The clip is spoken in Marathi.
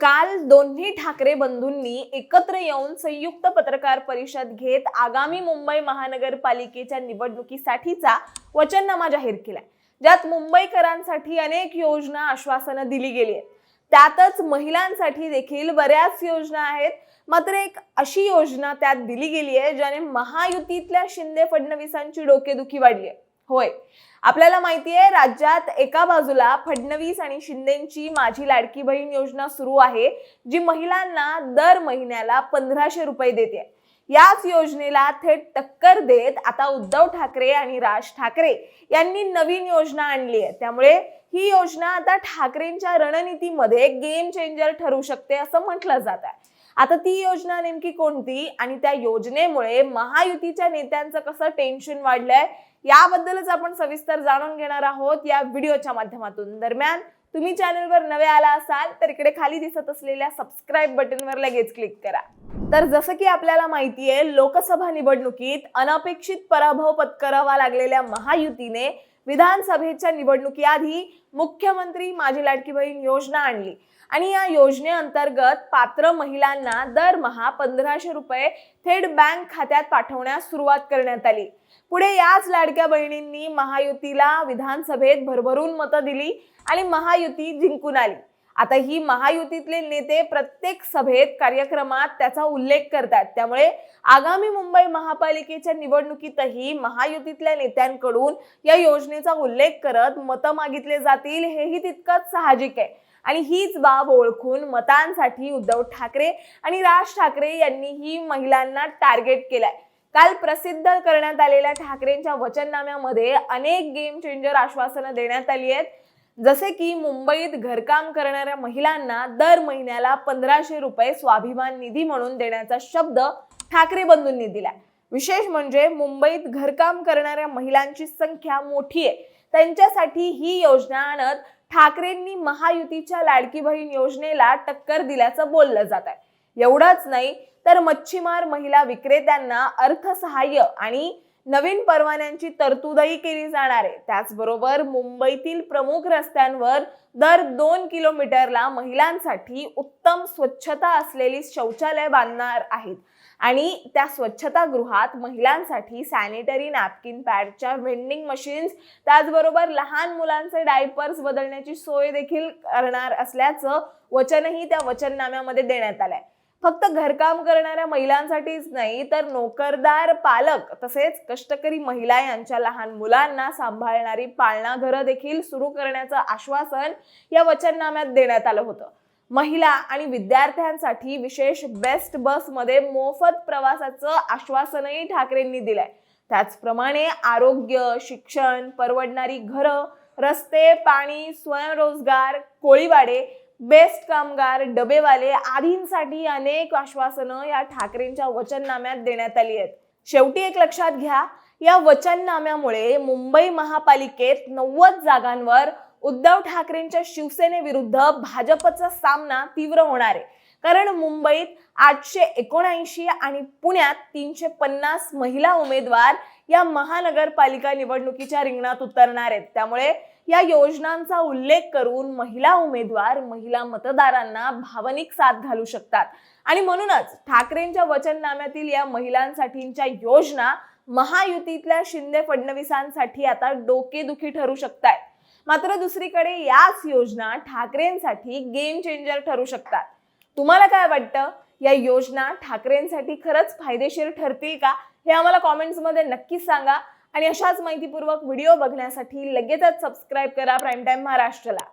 काल दोन्ही ठाकरे बंधूंनी एकत्र येऊन संयुक्त पत्रकार परिषद घेत आगामी मुंबई महानगरपालिकेच्या निवडणुकीसाठीचा वचननामा जाहीर केलाय, ज्यात मुंबईकरांसाठी अनेक योजना आश्वासनं दिली गेली आहेत। त्यातच महिलांसाठी देखील बऱ्याच योजना आहेत। मात्र एक अशी योजना त्यात दिली गेली आहे ज्याने महायुतीतल्या शिंदे फडणवीसांची डोकेदुखी वाढली आहे। होय, आपल्याला माहिती आहे, राज्यात एका बाजूला फडणवीस आणि शिंदेंची माझी लाडकी बहीण योजना सुरू आहे, जी महिलांना दर महिन्याला 1500 रुपये देते। याच योजनेला थेट टक्कर देत आता उद्धव ठाकरे आणि राज ठाकरे यांनी नवीन योजना आणली आहे। त्यामुळे ही योजना आता ठाकरेंच्या रणनीतीमध्ये गेम चेंजर ठरू शकते असं म्हटलं जात आहे। आता ती योजना नेमकी कोणती आणि त्या योजनेमुळे महायुतीच्या नेत्यांचं कसं टेन्शन वाढलंय याबद्दलच आपण सविस्तर जाणून घेणार आहोत या व्हिडिओच्या माध्यमातून। दरम्यान तुम्ही चॅनलवर नवे आला असाल तर इकडे खाली दिसत असलेल्या सबस्क्राइब बटनवर लगेच क्लिक करा। तर जसं की आपल्याला माहिती आहे, लोकसभा निवडणुकीत अनपेक्षित पराभव पत्करावा लागलेल्या महायुतीने विधानसभेच्या निवडणुकीआधी मुख्यमंत्री माझी लाडकी बहीण योजना आणली आणि या योजनेअंतर्गत पात्र महिलांना दरमहा 1500 रुपये थेट बँक खात्यात पाठवण्यास सुरुवात करण्यात आली। पुढे याच लाडक्या बहिणींनी महायुतीला विधानसभेत भरभरून मतं दिली आणि महायुती जिंकून आली। आता ही महायुतीतले नेते प्रत्येक सभेत कार्यक्रमात त्याचा उल्लेख करतात। त्यामुळे आगामी मुंबई महापालिकेच्या निवडणुकीतही महायुतीतल्या नेत्यांकडून या योजनेचा उल्लेख करत मतं मागितले जातील, हेही तितकंच साहजिक आहे। आणि हीच बाब ओळखून मतांसाठी उद्धव ठाकरे आणि राज ठाकरे यांनी ही महिलांना टार्गेट केलाय। काल प्रसिद्ध करण्यात आलेल्या ठाकरेंच्या वचननाम्यामध्ये अनेक गेम चेंजर आश्वासनं देण्यात आली आहेत, जसे की मुंबईत घरकाम करणाऱ्या महिलांना दर महिन्याला 1500 रुपये स्वाभिमान निधी म्हणून देण्याचा शब्द ठाकरे बंधूंनी दिलाय। विशेष म्हणजे मुंबईत घरकाम करणाऱ्या महिलांची संख्या मोठी आहे, त्यांच्यासाठी ही योजना आणत ठाकरेंनी महायुतीच्या लाडकी बहीण योजनेला टक्कर दिल्याचं बोललं जात आहे। एवढंच नाही तर मच्छीमार महिला विक्रेत्यांना अर्थसहाय्य आणि नवीन परवान्यांची तरतूदही केली जाणार आहे। त्याचबरोबर मुंबईतील प्रमुख रस्त्यांवर दर 2 किलोमीटरला महिलांसाठी उत्तम स्वच्छता असलेली शौचालय बांधणार आहेत आणि त्या स्वच्छतागृहात महिलांसाठी सॅनिटरी नॅपकिन पॅडच्या वेंडिंग मशीन्स, त्याचबरोबर लहान मुलांचे डायपर्स बदलण्याची सोय देखील करणार असल्याचं वचनही त्या वचननाम्यामध्ये देण्यात आलंय। फक्त घरकाम करणाऱ्या महिलांसाठीच नाही तर नोकरदार पालक तसेच कष्टकरी महिला यांच्या लहान मुलांना सांभाळणारी पाळणा घरं देखील सुरू करण्याचं आश्वासन या वचननाम्यात देण्यात आलं होतं। महिला आणि विद्यार्थ्यांसाठी विशेष बेस्ट बसमध्ये मोफत प्रवासाचं आश्वासनही ठाकरेंनी दिलंय। त्याचप्रमाणे आरोग्य, शिक्षण, परवडणारी घरं, रस्ते, पाणी, स्वयंरोजगार, कोळीवाडे, बेस्ट कामगार, डबेवाले आदींसाठी अनेक आश्वासनं या ठाकरेंच्या वचननाम्यात देण्यात आली आहेत। शेवटी एक लक्षात घ्या, या वचननाम्यामुळे मुंबई महापालिकेत 90 जागांवर उद्धव ठाकरेंच्या शिवसेनेविरुद्ध भाजपचा सामना तीव्र होणार आहे। कारण मुंबईत 879 आणि पुण्यात 350 महिला उमेदवार या महानगरपालिका निवडणुकीच्या रिंगणात उतरणार आहेत। त्यामुळे या योजनांचा उल्लेख करून महिला उमेदवार महिला मतदारांना भावनिक साथ घालू शकतात आणि म्हणूनच ठाकरेंच्या वचननाम्यातील या महिलांसाठीच्या योजना महायुतीतल्या शिंदे फडणवीसांसाठी आता डोकेदुखी ठरू शकतात। मात्र दुसरीकडे याच योजना ठाकरेंसाठी गेम चेंजर ठरू शकतात। तुम्हाला काय वाटतं, या योजना ठाकरेंसाठी खरंच फायदेशीर ठरतील का? हे आम्हाला कॉमेंट्समध्ये नक्कीच सांगा आणि अशाच माहितीपूर्वक व्हिडिओ बघण्यासाठी लगेचच सबस्क्राइब करा प्राईम टाइम महाराष्ट्रला।